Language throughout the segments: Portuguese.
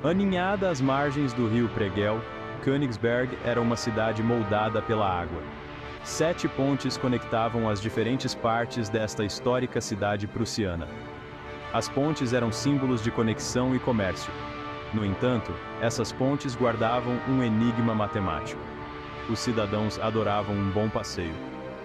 Aninhada às margens do rio Pregel, Königsberg era uma cidade moldada pela água. 7 pontes conectavam as diferentes partes desta histórica cidade prussiana. As pontes eram símbolos de conexão e comércio. No entanto, essas pontes guardavam um enigma matemático. Os cidadãos adoravam um bom passeio.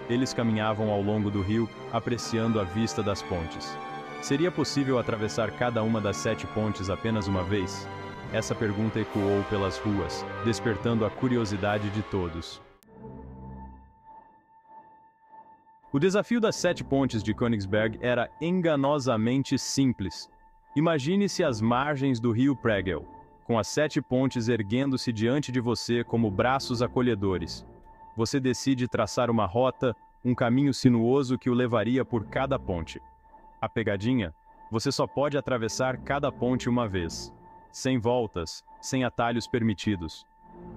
Eles caminhavam ao longo do rio, apreciando a vista das pontes. Seria possível atravessar cada uma das 7 pontes apenas uma vez? Essa pergunta ecoou pelas ruas, despertando a curiosidade de todos. O desafio das 7 pontes de Königsberg era enganosamente simples. Imagine-se às margens do rio Pregel, com as 7 pontes erguendo-se diante de você como braços acolhedores. Você decide traçar uma rota, um caminho sinuoso que o levaria por cada ponte. A pegadinha? Você só pode atravessar cada ponte uma vez. Sem voltas, sem atalhos permitidos.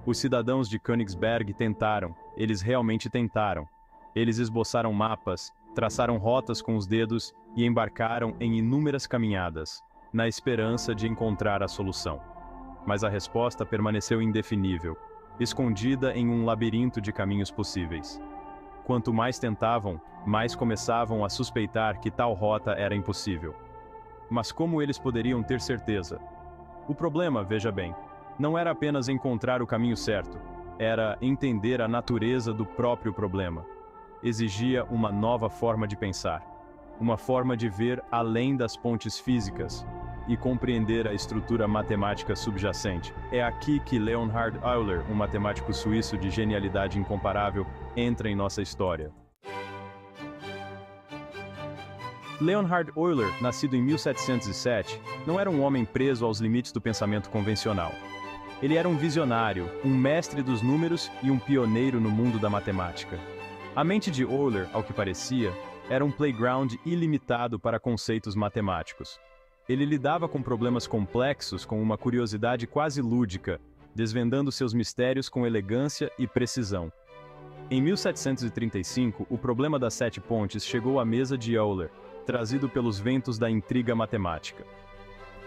Os cidadãos de Königsberg tentaram, eles realmente tentaram. Eles esboçaram mapas, traçaram rotas com os dedos e embarcaram em inúmeras caminhadas, na esperança de encontrar a solução. Mas a resposta permaneceu indefinível, escondida em um labirinto de caminhos possíveis. Quanto mais tentavam, mais começavam a suspeitar que tal rota era impossível. Mas como eles poderiam ter certeza? O problema, veja bem, não era apenas encontrar o caminho certo, era entender a natureza do próprio problema. Exigia uma nova forma de pensar, uma forma de ver além das pontes físicas e compreender a estrutura matemática subjacente. É aqui que Leonhard Euler, um matemático suíço de genialidade incomparável, entra em nossa história. Leonhard Euler, nascido em 1707, não era um homem preso aos limites do pensamento convencional. Ele era um visionário, um mestre dos números e um pioneiro no mundo da matemática. A mente de Euler, ao que parecia, era um playground ilimitado para conceitos matemáticos. Ele lidava com problemas complexos com uma curiosidade quase lúdica, desvendando seus mistérios com elegância e precisão. Em 1735, o problema das 7 pontes chegou à mesa de Euler, trazido pelos ventos da intriga matemática.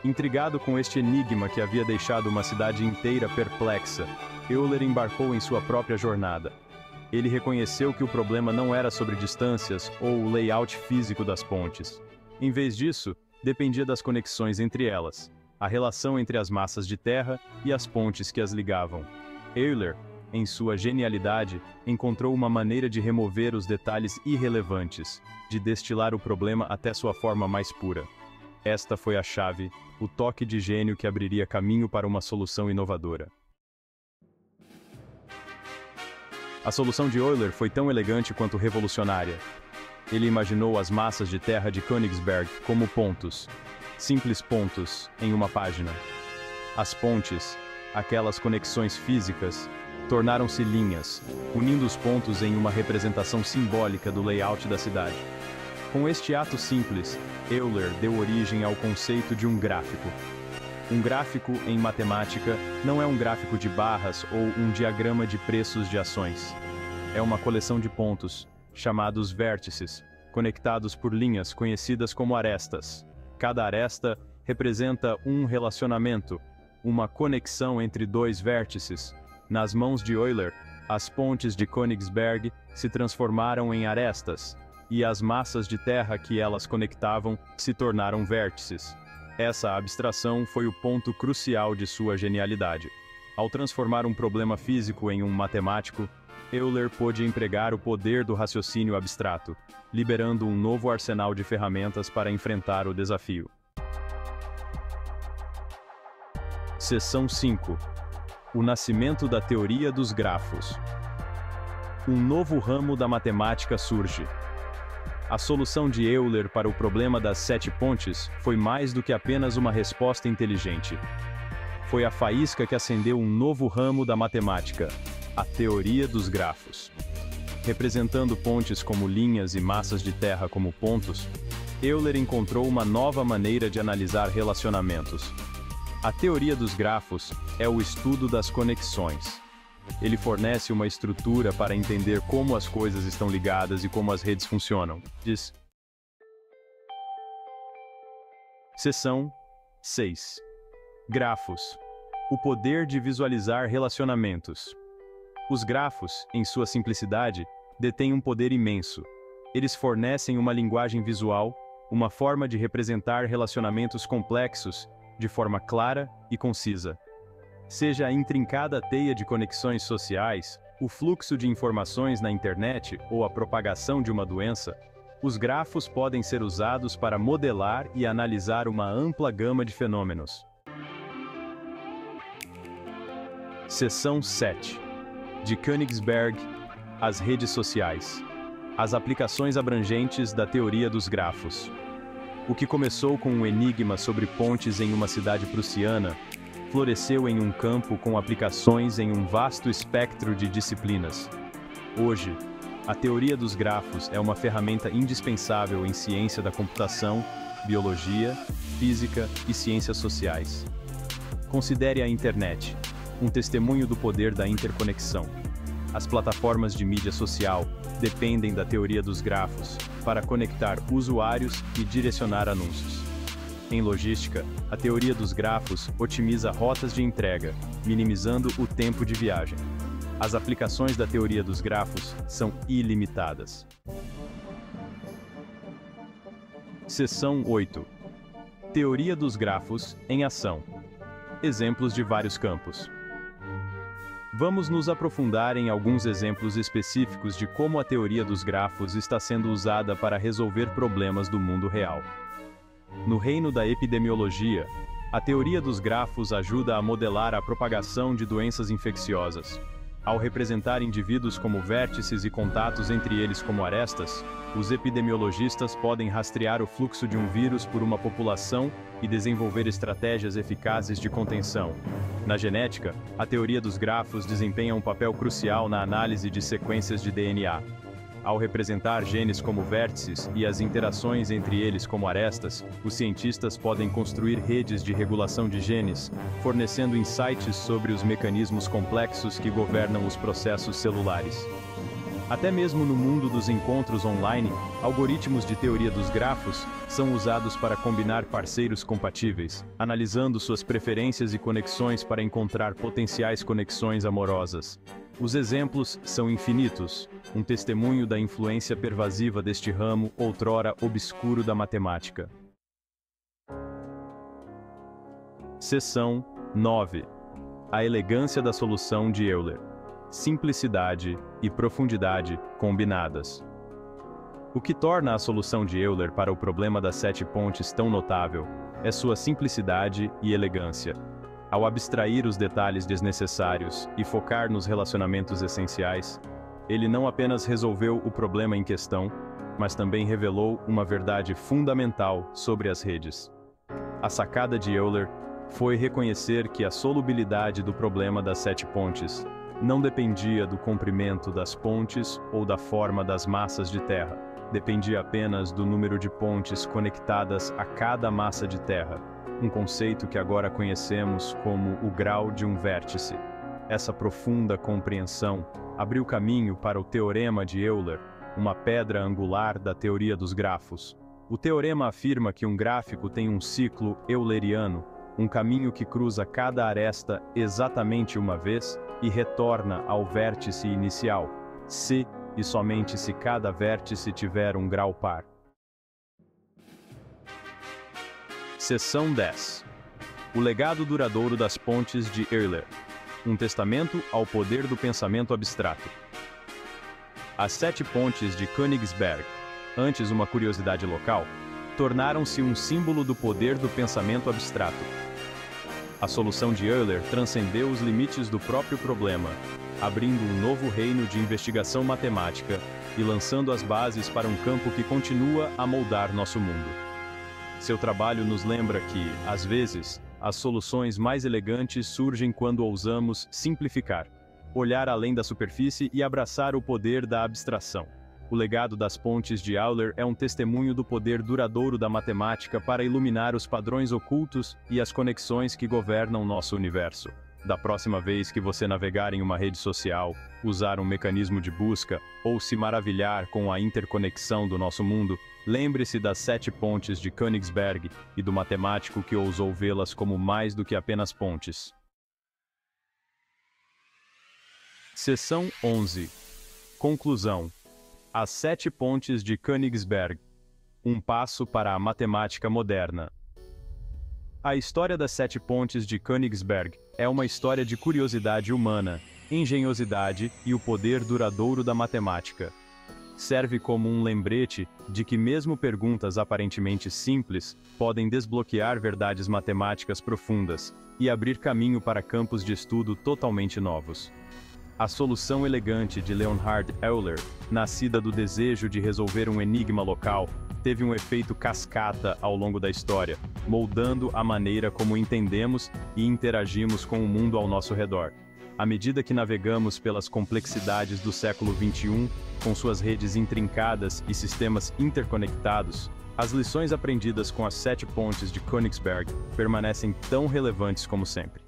Intrigado com este enigma que havia deixado uma cidade inteira perplexa, Euler embarcou em sua própria jornada. Ele reconheceu que o problema não era sobre distâncias ou o layout físico das pontes. Em vez disso, dependia das conexões entre elas, a relação entre as massas de terra e as pontes que as ligavam. Euler, em sua genialidade, encontrou uma maneira de remover os detalhes irrelevantes, de destilar o problema até sua forma mais pura. Esta foi a chave, o toque de gênio que abriria caminho para uma solução inovadora. A solução de Euler foi tão elegante quanto revolucionária. Ele imaginou as massas de terra de Königsberg como pontos, simples pontos, em uma página. As pontes, aquelas conexões físicas, tornaram-se linhas, unindo os pontos em uma representação simbólica do layout da cidade. Com este ato simples, Euler deu origem ao conceito de um gráfico. Um gráfico, em matemática, não é um gráfico de barras ou um diagrama de preços de ações. É uma coleção de pontos, chamados vértices, conectados por linhas conhecidas como arestas. Cada aresta representa um relacionamento, uma conexão entre 2 vértices. Nas mãos de Euler, as pontes de Königsberg se transformaram em arestas, e as massas de terra que elas conectavam se tornaram vértices. Essa abstração foi o ponto crucial de sua genialidade. Ao transformar um problema físico em um matemático, Euler pôde empregar o poder do raciocínio abstrato, liberando um novo arsenal de ferramentas para enfrentar o desafio. Seção 5. O nascimento da teoria dos grafos. Um novo ramo da matemática surge. A solução de Euler para o problema das 7 pontes foi mais do que apenas uma resposta inteligente. Foi a faísca que acendeu um novo ramo da matemática, a teoria dos grafos. Representando pontes como linhas e massas de terra como pontos, Euler encontrou uma nova maneira de analisar relacionamentos. A teoria dos grafos é o estudo das conexões. Ele fornece uma estrutura para entender como as coisas estão ligadas e como as redes funcionam. Diz. Seção 6. Grafos. O poder de visualizar relacionamentos. Os grafos, em sua simplicidade, detêm um poder imenso. Eles fornecem uma linguagem visual, uma forma de representar relacionamentos complexos, de forma clara e concisa. Seja a intrincada teia de conexões sociais, o fluxo de informações na internet ou a propagação de uma doença, os grafos podem ser usados para modelar e analisar uma ampla gama de fenômenos. Seção 7. De Königsberg, as redes sociais. As aplicações abrangentes da teoria dos grafos. O que começou com um enigma sobre pontes em uma cidade prussiana, floresceu em um campo com aplicações em um vasto espectro de disciplinas. Hoje, a teoria dos grafos é uma ferramenta indispensável em ciência da computação, biologia, física e ciências sociais. Considere a internet, um testemunho do poder da interconexão. As plataformas de mídia social dependem da teoria dos grafos para conectar usuários e direcionar anúncios. Em logística, a teoria dos grafos otimiza rotas de entrega, minimizando o tempo de viagem. As aplicações da teoria dos grafos são ilimitadas. Seção 8. Teoria dos grafos em ação. Exemplos de vários campos. Vamos nos aprofundar em alguns exemplos específicos de como a teoria dos grafos está sendo usada para resolver problemas do mundo real. No reino da epidemiologia, a teoria dos grafos ajuda a modelar a propagação de doenças infecciosas. Ao representar indivíduos como vértices e contatos entre eles como arestas, os epidemiologistas podem rastrear o fluxo de um vírus por uma população e desenvolver estratégias eficazes de contenção. Na genética, a teoria dos grafos desempenha um papel crucial na análise de sequências de DNA. Ao representar genes como vértices e as interações entre eles como arestas, os cientistas podem construir redes de regulação de genes, fornecendo insights sobre os mecanismos complexos que governam os processos celulares. Até mesmo no mundo dos encontros online, algoritmos de teoria dos grafos são usados para combinar parceiros compatíveis, analisando suas preferências e conexões para encontrar potenciais conexões amorosas. Os exemplos são infinitos, um testemunho da influência pervasiva deste ramo outrora obscuro da matemática. Seção 9. A elegância da solução de Euler. Simplicidade e profundidade combinadas. O que torna a solução de Euler para o problema das 7 pontes tão notável é sua simplicidade e elegância. Ao abstrair os detalhes desnecessários e focar nos relacionamentos essenciais, ele não apenas resolveu o problema em questão, mas também revelou uma verdade fundamental sobre as redes. A sacada de Euler foi reconhecer que a solubilidade do problema das 7 pontes não dependia do comprimento das pontes ou da forma das massas de terra, dependia apenas do número de pontes conectadas a cada massa de terra, um conceito que agora conhecemos como o grau de um vértice. Essa profunda compreensão abriu caminho para o Teorema de Euler, uma pedra angular da teoria dos grafos. O teorema afirma que um gráfico tem um ciclo euleriano, um caminho que cruza cada aresta exatamente uma vez e retorna ao vértice inicial, se e somente se cada vértice tiver um grau par. Seção 10. O legado duradouro das pontes de Euler. Um testamento ao poder do pensamento abstrato. As 7 pontes de Königsberg, antes uma curiosidade local, tornaram-se um símbolo do poder do pensamento abstrato. A solução de Euler transcendeu os limites do próprio problema, abrindo um novo reino de investigação matemática e lançando as bases para um campo que continua a moldar nosso mundo. Seu trabalho nos lembra que, às vezes, as soluções mais elegantes surgem quando ousamos simplificar, olhar além da superfície e abraçar o poder da abstração. O legado das pontes de Euler é um testemunho do poder duradouro da matemática para iluminar os padrões ocultos e as conexões que governam nosso universo. Da próxima vez que você navegar em uma rede social, usar um mecanismo de busca ou se maravilhar com a interconexão do nosso mundo, lembre-se das 7 pontes de Königsberg e do matemático que ousou vê-las como mais do que apenas pontes. Seção 11. Conclusão. As 7 pontes de Königsberg. Um passo para a matemática moderna. A história das 7 pontes de Königsberg é uma história de curiosidade humana, engenhosidade e o poder duradouro da matemática. Serve como um lembrete de que mesmo perguntas aparentemente simples podem desbloquear verdades matemáticas profundas e abrir caminho para campos de estudo totalmente novos. A solução elegante de Leonhard Euler, nascida do desejo de resolver um enigma local, teve um efeito cascata ao longo da história, moldando a maneira como entendemos e interagimos com o mundo ao nosso redor. À medida que navegamos pelas complexidades do século XXI, com suas redes intrincadas e sistemas interconectados, as lições aprendidas com as 7 pontes de Königsberg permanecem tão relevantes como sempre.